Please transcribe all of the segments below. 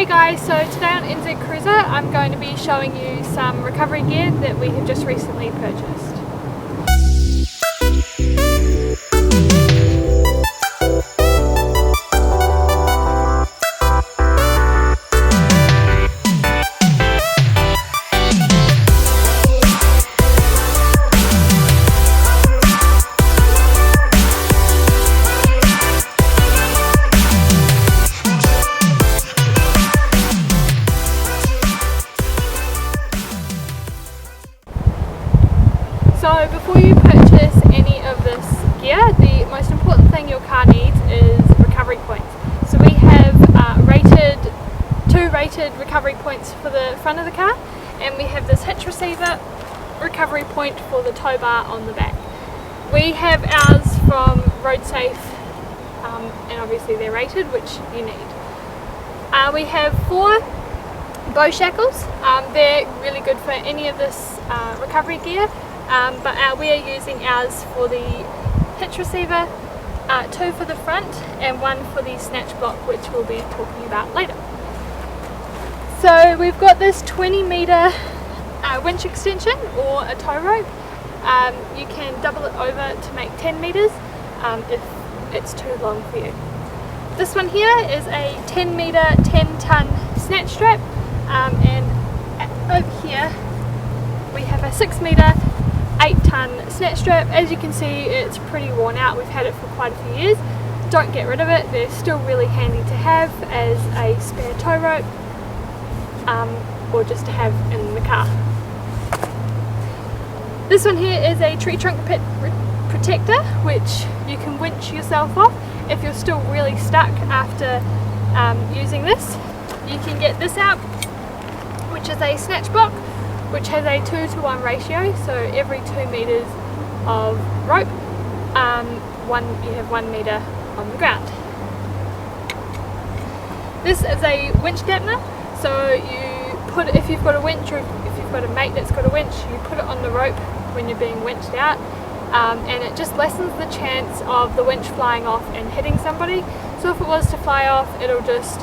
Hey guys, so today on NZ Cruiser I'm going to be showing you some recovery gear that we have just recently purchased. So before you purchase any of this gear, the most important thing your car needs is recovery points. So we have two rated recovery points for the front of the car, and we have this hitch receiver recovery point for the tow bar on the back. We have ours from RoadSafe, and obviously they're rated, which you need. We have 4 bow shackles. They're really good for any of this recovery gear. But we are using ours for the hitch receiver, 2 for the front and 1 for the snatch block, which we'll be talking about later. So we've got this 20 metre winch extension or a tow rope. You can double it over to make 10 metres if it's too long for you. This one here is a 10 metre 10 tonne snatch strap, and over here we have a 6 metre 8 tonne snatch strap. As you can see, it's pretty worn out. We've had it for quite a few years. Don't get rid of it. They're still really handy to have as a spare tow rope, or just to have in the car. This one here is a tree trunk protector, which you can winch yourself off if you're still really stuck after using this. You can get this out, which is a snatch block, which has a 2-to-1 ratio, so every 2 metres of rope, you have 1 metre on the ground. This is a winch dampener, so if you've got a winch, or if you've got a mate that's got a winch, you put it on the rope when you're being winched out, and it just lessens the chance of the winch flying off and hitting somebody. So if it was to fly off, it'll just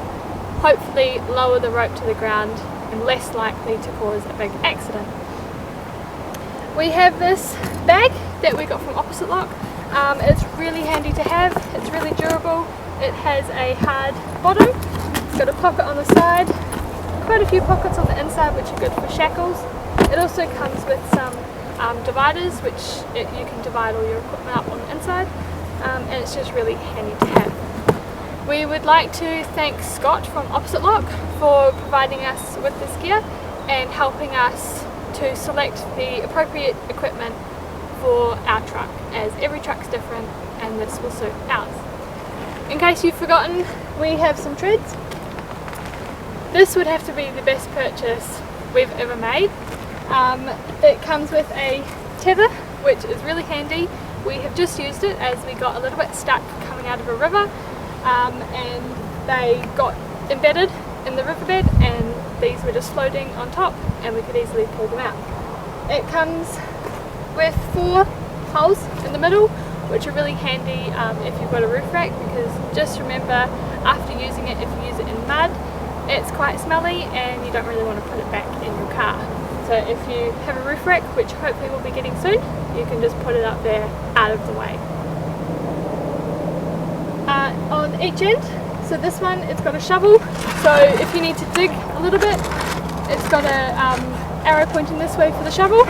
hopefully lower the rope to the ground and less likely to cause a big accident. We have this bag that we got from Opposite Lock. It's really handy to have, it's really durable, it has a hard bottom, it's got a pocket on the side, quite a few pockets on the inside which are good for shackles. It also comes with some dividers, which you can divide all your equipment up on the inside, and it's just really handy to have. We would like to thank Scott from Opposite Lock for providing us with this gear and helping us to select the appropriate equipment for our truck, as every truck's different and this will suit ours. In case you've forgotten, we have some treads. This would have to be the best purchase we've ever made. It comes with a tether, which is really handy. We have just used it as we got a little bit stuck coming out of a river. And they got embedded in the riverbed, and these were just floating on top and we could easily pull them out. It comes with 4 holes in the middle, which are really handy if you've got a roof rack, because just remember, after using it, if you use it in mud, it's quite smelly and you don't really want to put it back in your car. So if you have a roof rack, which hopefully we'll be getting soon, you can just put it up there out of the way. On each end, so this one, it's got a shovel, so if you need to dig a little bit, it's got a arrow pointing this way for the shovel,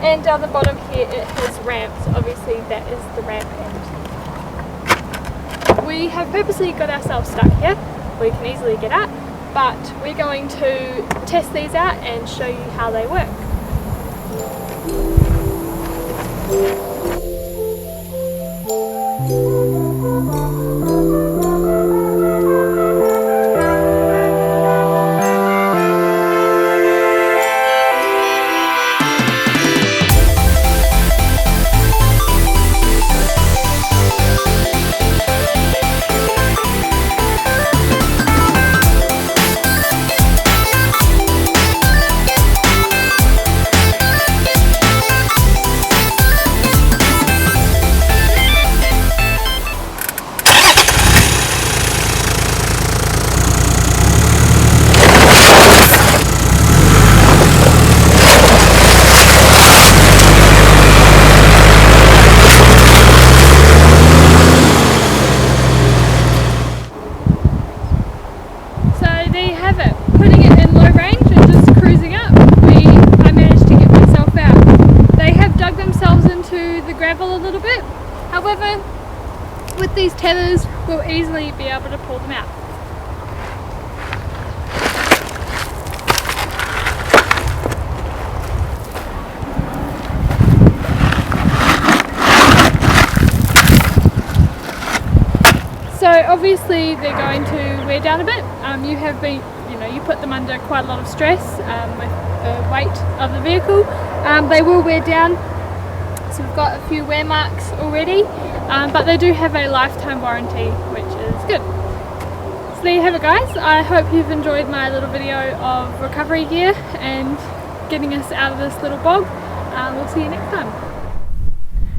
and down the bottom here it has ramps. Obviously that is the ramp end. We have purposely got ourselves stuck here, we can easily get out, but we're going to test these out and show you how they work. there you have it. Putting it in low range and just cruising up, I managed to get myself out. They have dug themselves into the gravel a little bit, however with these tethers we'll easily be able to pull them out. So obviously they're going to wear down a bit. You put them under quite a lot of stress with the weight of the vehicle. They will wear down, so we've got a few wear marks already, but they do have a lifetime warranty, which is good. So there you have it, guys. I hope you've enjoyed my little video of recovery gear and getting us out of this little bog. We'll see you next time.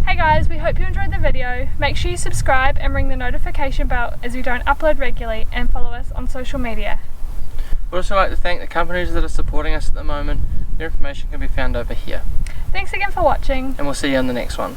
Hey guys, we hope you enjoyed the video. Make sure you subscribe and ring the notification bell as we don't upload regularly, and follow us on social media. We'd also like to thank the companies that are supporting us at the moment. Their information can be found over here. Thanks again for watching, and we'll see you on the next one.